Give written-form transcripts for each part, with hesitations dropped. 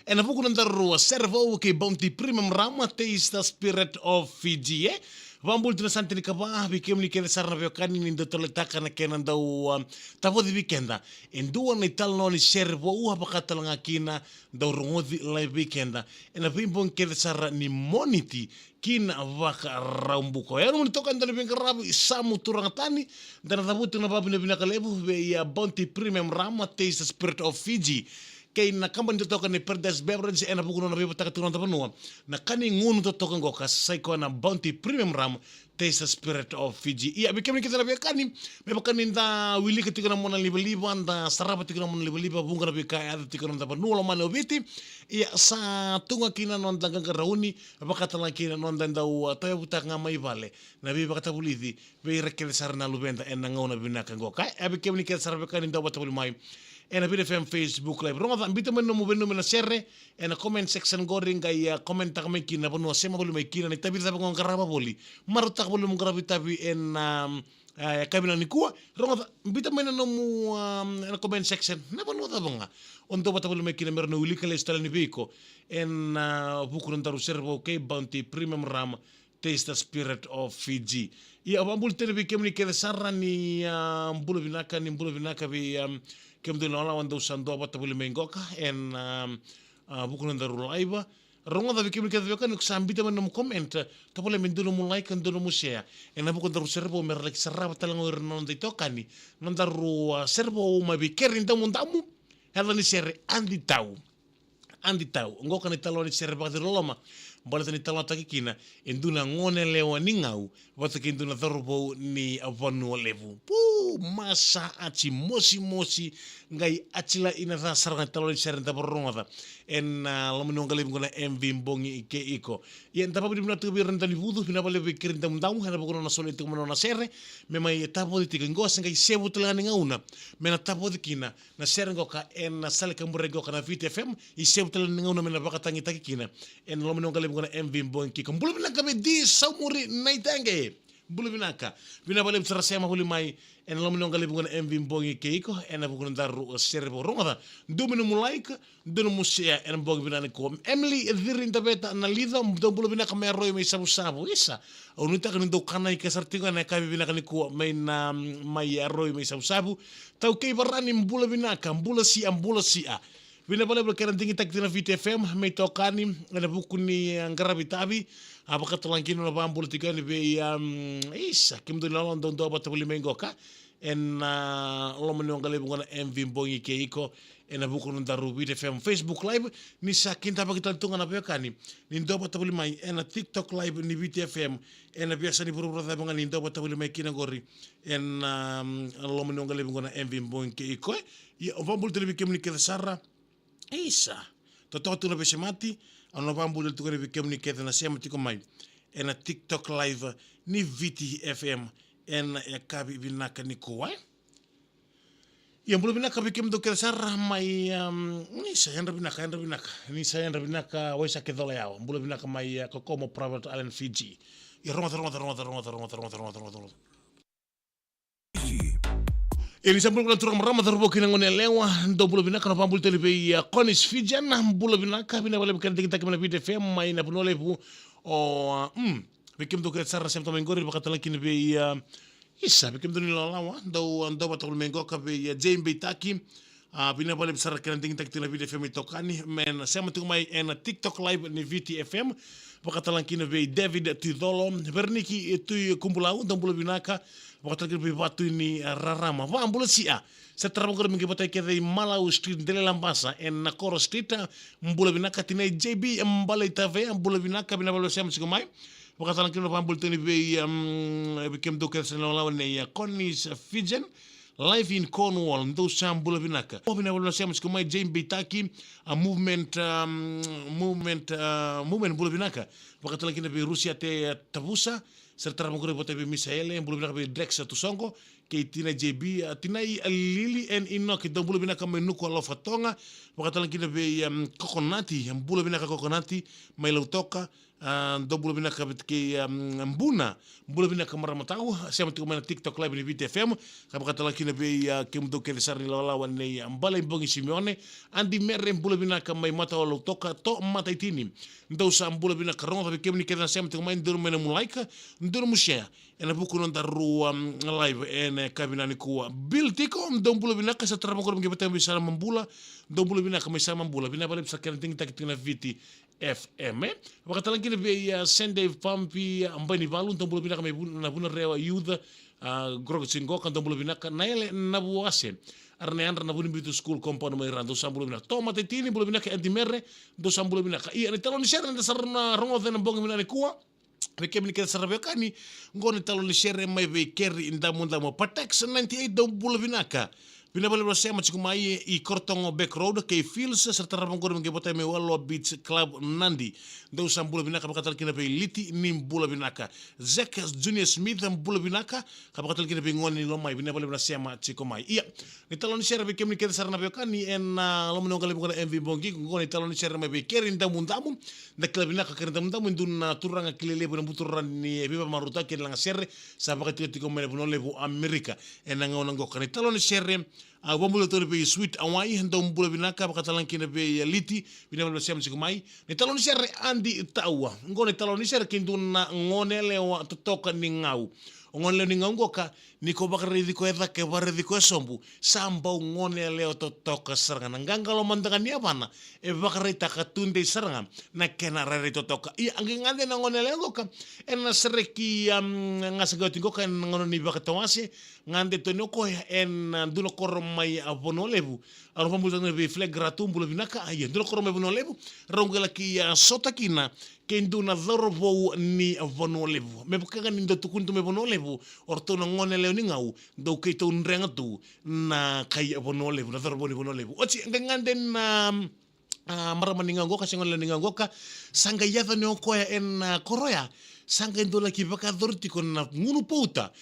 En dan ook een servo ke bounty premium rama taste the spirit of Fiji. Vambul tuna santini kaba bikem ni kene sarna vyo kani ni ndotole taka na kena ndau tavo di weekenda. Endua ni talno ni servo uha pakata langa kina ndau rongothi live weekenda. Ena vimbon kene sarra ni moniti kina vaka raumbuko. Eno muni toka ndani benga rabu isamu turangatani. Dana tabutu na babu nebina kalebu ya bounty premium rama taste the spirit of Fiji. Kay na kamba nito toka ni Perdas Beverage ena bukuno na bibo taka tunan tapanua na kani ngunu to toka ngoka saiko na Bounty Premium Ram taste the spirit of Fiji. Iya bikem ni kita na kani meba kani nda wili ketika na mona liba nda sarapa ketika na mona liba bunga na bika ada ketika na tapanua lo mane obiti. Iya sa tunga kina non tangga rauni meba kata lang kina non tanda toya buta ngamai vale na biba kata bulithi be rekele sarna lubenda ena ngona binaka ngoka. Iya bikem ni kita sarapa kani nda wata mai ena Beat FM Facebook live. Ronga ambita meno mubeno mena share ena comment section goring kaya comment tak mai kina panu sema bolu mai kina ni tabi tabi ngon karaba boli. Maru tak bolu mengarabi tabi ena kabina ni kuwa. Ronga ambita meno mu ena comment section na panu tabanga. Untuk bata bolu mai kina merno uli kale stala ni biko en buku ntaru servo ke Bounty Premium Ram taste the spirit of Fiji. Ia ambul tene bikem ni kele sarra ni mbulu vinaka bi kem de la wanda usando bata bulu mengoka en buku ndaru live ronga da bikem ni kele kan sambita men mo comment to bole men dulu mo like and dulu mo share en buku ndaru servo mer like sarra talango non de tokani non daru servo ma bi kerin tamu tamu hela ni share andi tau ngoka ni talo ni share ba de loma balata ni talo takikina enduna ngone lewa ni ngau wata ke enduna thorbo ni avanu levu pu masa achi mosi ngai achila ina tha saranga talo ni share ta boronga en lomo ngale ngona MV mbongi ke iko ye ntapa bidi mna tubi renta ni vudu bina bale be kirinta mdamu hana bokono na sole tumo na sere me mai tapo di tingosa ngai sebu tlani ngauna me na tapo di kina na sere ngoka en na sale kambure ngoka na Beat FM i sebu tlani ngauna me na bakatangi takikina en lomo ngale ngona MV mbongi ke mbulu bina kabe di saumuri naitange bulu binaka bina bale tsarasema huli mai en lomo ngale ngona MV mbongi ke iko en bokono daru sere boronga domino mulaika dono musia en mbongi bina ko Emily dhirinta beta na lidha mdombulu binaka me arroyo me sabu isa unuta kan ndo kana ke sartinga na kabi binaka ni ko me na mai arroyo me sabu tau ke barani mbula binaka mbula si a bina bale keran tingi tak tina Beat FM me tokani na buku ni ngarabi tabi apa katalankino na bambul tikani be isa kim do lalon don do batabuli mengoka en lomo ngale ngona MV mbongi ke iko en buku no daru Beat FM Facebook live ni sakin tapa kita tunga na bekani ni ndo batabuli mai en TikTok live ni Beat FM en biasa ni buru buru ngani ndo batabuli mai kina gori en lomo ngale ngona MV mbongi ke iko ya bambul telebi kemni ke sarra isa toto tu na besemati ano bambul tu kare bikem ni kete na sema tiko mai en TikTok live ni Beat FM en kabi binaka ni kuwa ya mbulu binaka bikem do kere sarra mai ni sa yandra binaka waisa ke dola yao mbulu binaka mai kokomo private island Fiji ya ronga Eli sambul kula turang marama terbo kina ngone lewa ndo bulo binaka na pambul telipe ya konis Fijian bulo binaka bina bale bikan kita kemana Beat FM mai na punole bu o bikim do ketsara septo mengori bakatala kini be ya isa bikim do ni lawa ndo batul mengo ka be ya Jembe Taki bina bale besar kena kita kena Beat FM itokani men sema tu mai en TikTok live ni Beat FM bakatala kini be David Tidolo Berniki itu kumpulau ndo bulo binaka waktu kita batu ini rarama, wah ambula sia. Setelah mengkor mengki batai kita Malau Street dele lampasa, en Nakoro Street, ambula binaka tina JB ambala itave, ambula binaka bina balo siam sikumai. Waktu langkir na ambul tini be bikem doker senalawan ne Connie's Fijian live in Cornwall, ndo ambula binaka. Bina balo siam sikumai JB Taki, movement ambula binaka. Waktu langkir be Rusia te tabusa. Serta mengkore bote be Misaele mbulu binaka be Drex Tusongo ke tina JB tina Lili en Enoch do mbulu binaka me nuko lo fatonga wakatala kina be kokonati mbulu binaka kokonati mai lautoka do bula binaka bitki mbuna binaka maramatau siamo tu mana TikTok live ni VTFM kapa katala kina be ke mudo ke desar ni lawa nei ambala imbongi Simeone andi mere bula binaka mai mata o toka to mata itini ndo sa bula binaka ronga be ke ni ke siamo tu mai ndur mena mulaika ndur mushia ena buku non daru live ene kabina ni kuwa bil tiko ndo bula binaka sa trama ko ngi betem bisa mambula ndo bula binaka mai sa mambula bina bale sa kenting takitina viti FM wakatalan kina be sende pampi ambani balu ndo bula binaka mai na buna rewa youth grogo singo kan ndo bula binaka naele na buase arne andra na buni bitu school compound mai rando sambula binaka to mate tini bula binaka antimere do sambula binaka iya ni talon share na sarna rongo na bonga minane kuwa Perché mi chiede sarebbe cani, ngone talo le shere mai be kerri inda munda mo Patex 98 do bula binaka. Bina bale sema chikumai I kortongo back road ke fields serta ramangor nge bota me wallo beach club Nandi. Do sam bula binaka bakatal kina be liti nim bula binaka. Zek Junior Smith bula binaka bakatal kina be ngone lo mai bina bale sema chikumai. Iya, ni talo ni shere be kemni kede sarna be cani en lo mno ngale ngone MV bongi ngone talo ni shere mai be kerri inda mundamu. Da club binaka kerri inda mundamu induna turanga kilele buna buturan ni biba maruta ke langa shere sabaka tiko mene buno lebu Amerika en ngona ngokani talo ni shere wambula tore be sweet awai hendo mbula binaka bakatalan kina be liti bina bala siam sikumai ne talon sere andi tawa ngone talon sere kinduna ngone lewa totoka ni ngau ngone le ni ngoka ni ko bakare di ko eda ke bare di ko sombu samba ngone leo totoka seranga nganga lo mandangan ni apana e bakare takatunde seranga na kena rare totoka I angengande na ngone leo ngoka en sereki ngasagoti ngoka en ngono ni bakatawase ngande to noko en duno koro mai abono lebu aro pambuta ne be flag gratum bula binaka aye duno koro mai abono lebu rongela ki sota kina kenduna dhorbo ni abono lebu me bukaga ni ndo tukuntu me abono lebu orto na ngone leo ni ngau ndo ke to nrenga tu na kai abono lebu na dhorbo ni abono lebu ochi ngande na marama ni ngoka singole ni ngoka sanga yatha ne okoya en koroya sanga ndola ki baka dorti kon na ngunu pouta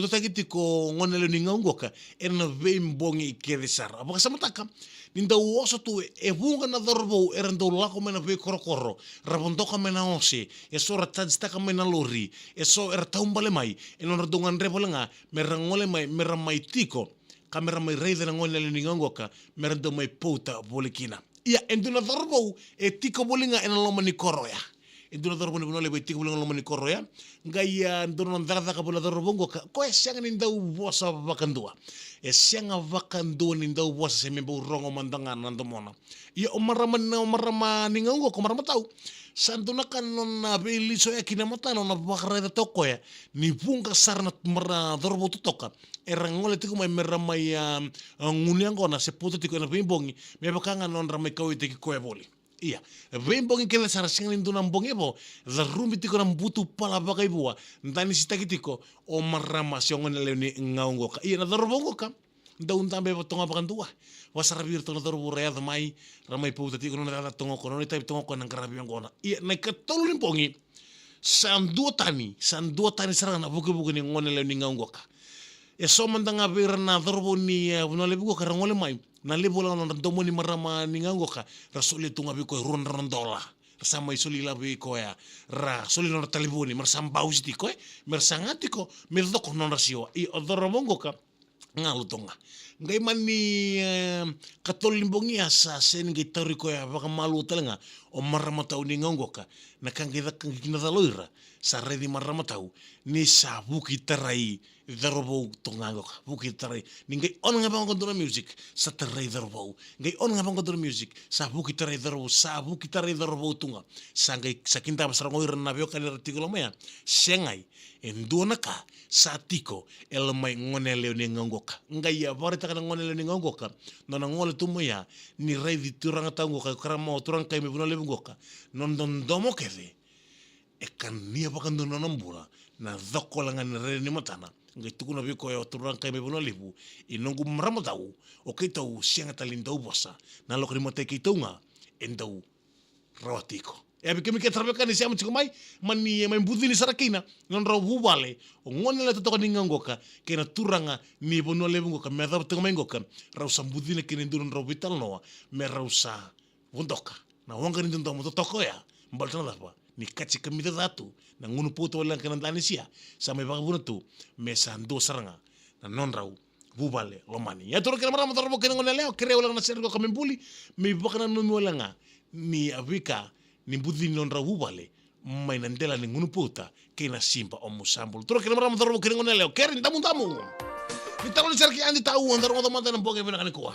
takiti ko ngone le ninga ngoka en ve mbongi keresar abaka samataka ninda woso tu e bunga na dorbo erando la ko mena ve korokoro rabondo ka mena ose e so ratsta ka mena lori e so er taumbale mai en on radongan rebolanga merangole mai meramai tiko kamera mai reide na ngone le ninga ngoka merando mai pouta bolikina ia enduna dorbo e tiko bolinga en loma ni koroya induna dorbo ni bonole beti kulang lo mani koroya ngaya ndona ndara ka bola dorbo ngoka ko esiang ni ndau bosa vakandua esiang vakandua ni ndau bosa se membo rongo mandangan nandomona ia omarama ni ngango ko marama tau santuna kan na beli so yakina mata na bakara da toko ya ni bunga sarna mara dorbo tutoka erangole tiku mai merama ya nguniango na seputo tiku na bimbongi me bakanga non ramai kau tiki ko boli Iya, bembongi kele sarasing lindu nambong ebo, the rumbi tiko nam butu pala bagai bua, ndani sita kitiko o marama siongon leoni ngaungo ka. Iya na dorobongo ka, daun tambe tonga bakan tua. Wasarabir tonga dorobu rea mai ramai puta tiko nona tata tonga kono ni tapi tonga kono ngarabi ngona. Iya na katolu limbongi san dua tani sarana buku ni ngone leoni ngaungo ka. E so mandanga bir na dorobo ni bunole buku karangole mai. Na lebo la na domo ni marama ni ngangoka rasuli tunga bi ko ron rondola sama isuli la bi ko ya ra soli no talibuni marsamba usiti ko mersangati ko merdoko non rasio I odoromongo ka ngalu tonga ngai mani katolimbongi asa sen ngai tori ko ya baka malu telenga o marama tau ni ngangoka na kangida kangina daloira sa redi marama tau ni sa buki tarai darobo tongangoka buki tarai ningai on ngabang kontrol music sa tarai darobo ngai on ngabang kontrol music sa buki tarai darobo tunga sa ngai sakinta basrangoir na bio kan artikulo mea sengai endonaka sa tiko elmai ngone leo ni ngangoka ngai ya bare takana ngone leo ni ngangoka nona ngole tumoya ni rei di turanga tangoka karama turang kai me buno lebu ngoka non don domo keve e kan nia pakan do nambura na dokolanga ni re ni matana ngai tukuna bi ko yo turang kai me buno lebu I nongu mramatau o ke tau sianga talindau bosa na lokri mate ke tunga endau rawatiko e abi kemi ke trabeka ni siamu chikumai mani mai budi ni sarakina non raw bubale o ngone la totoko ni ngangoka ke na turanga ni buno lebu ngoka me dab tunga ngoka raw sambudi ne ke ni ndun raw vital noa me raw sa wondoka na wanga ni ndun mo totoko ya mbaltana dapa ni kachi kamida datu na ngunu poto wala kana dani sia sa mai bagabuna tu mesa ndo saranga na nonrau bubale lomani ya toro kena marama toro kena ngone leo kere wala na sergo kamembuli mi bakana no mi wala nga ni avika ni budi nonrau bubale mai nandela ni ngunu pota kena simpa omusambul toro kena marama toro kena ngone leo kere ndamu ndamu ni tawo ni serki andi tawu ndaro ngodo mata na boge bena kanikoa.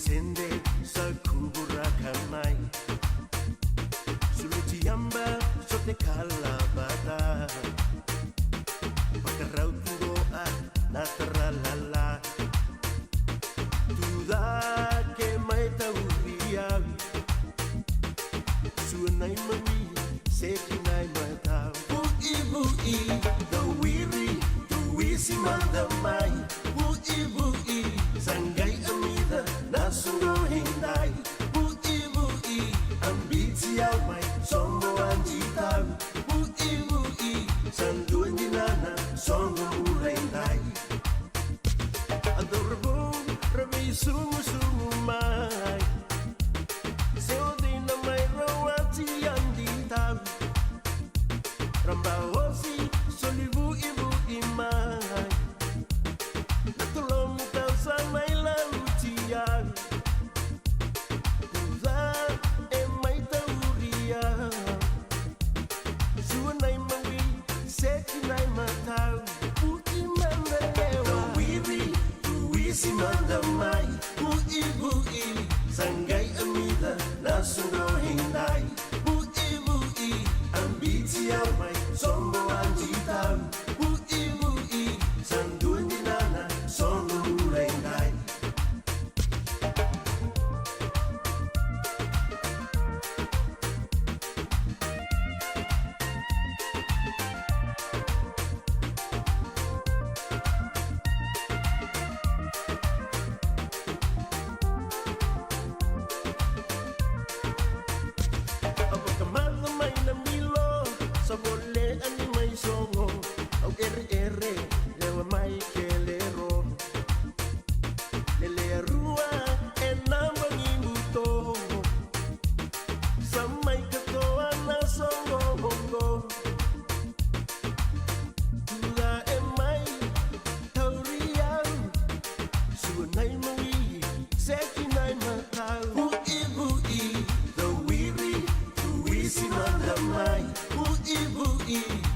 Sende sa kuburakanai Sulutiamba sote kalabata Pakarau turoa nataralala Tuda ke mai tauria Suanai mami sekinai mata Bui bui dawiri tuisi mandamai Bui bui sangai amida Nasuno hindai, bui bui, ambitia mai, songo anjita, bui bui, sandu andinana, songo murendai. Adorbo, rami sumu sumu mai, seodina mai rawati andita, ramba osi, solibu ibu imai, natulom tausa mai lautia. Mandamai, bui bui, sangai amida, nasuno hindai, bui bui, ambitia mai, sombo anjita, bui bui, sandu ninana, sono murendai.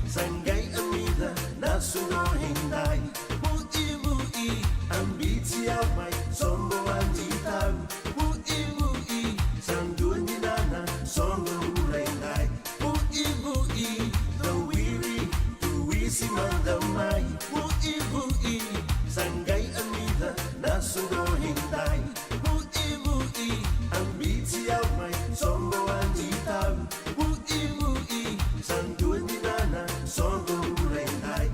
Sangai amida, nasuno hindai, bui bui, ambitia mai, sombo anjita, bui bui, sandu andinana, songo murendai, bui bui, dawiri, tuisi mandamai, bui bui, sangai amida, nasuno hindai, bui bui, ambitia mai, sombo anjita, bui bui, sandu andinana, songo murendai.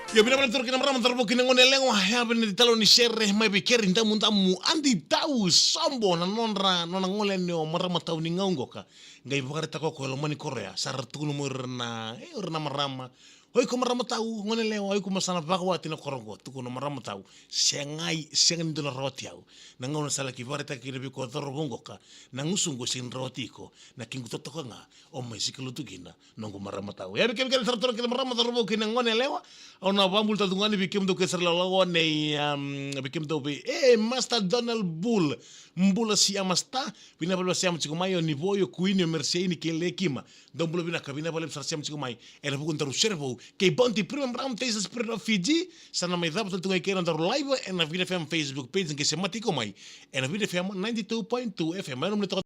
Yo bina bala turkina marama tarbo kina ngone lengwa ya bina ditalo ni shere mai bekeri ndamu ndamu andi tau sambo na nonra ngole neo marama tau ni ngaungoka ngai bakare tako ko lomani korea sartunu mo urna marama hoi ko marama tau ngone lengwa hoi ko masana bakwa tina korongo tuku no marama tau sengai sengan dona rotiau na ngone sala ki bakare taki lebi ko dorobongoka na ngusungo sin rotiko na kingu totoko nga o mai sikelo tukina nongo marama tau ya bekeri kala sartoro kila marama tarbo kina ngone lewa ona bambul tadungani bikim do kesar lawa ne bikim do be Master Donald Bull mbula si amasta bina bala si amchiko mai ni boyo kuini merceini ke lekima dombula bina kabina bala si amchiko mai era buku ndaru servo ke bonti primum round taste spirit of Fiji sana mai dap tungai ke ndaru live en na vida FM Facebook page ke sematiko mai en na vida FM 92.2 FM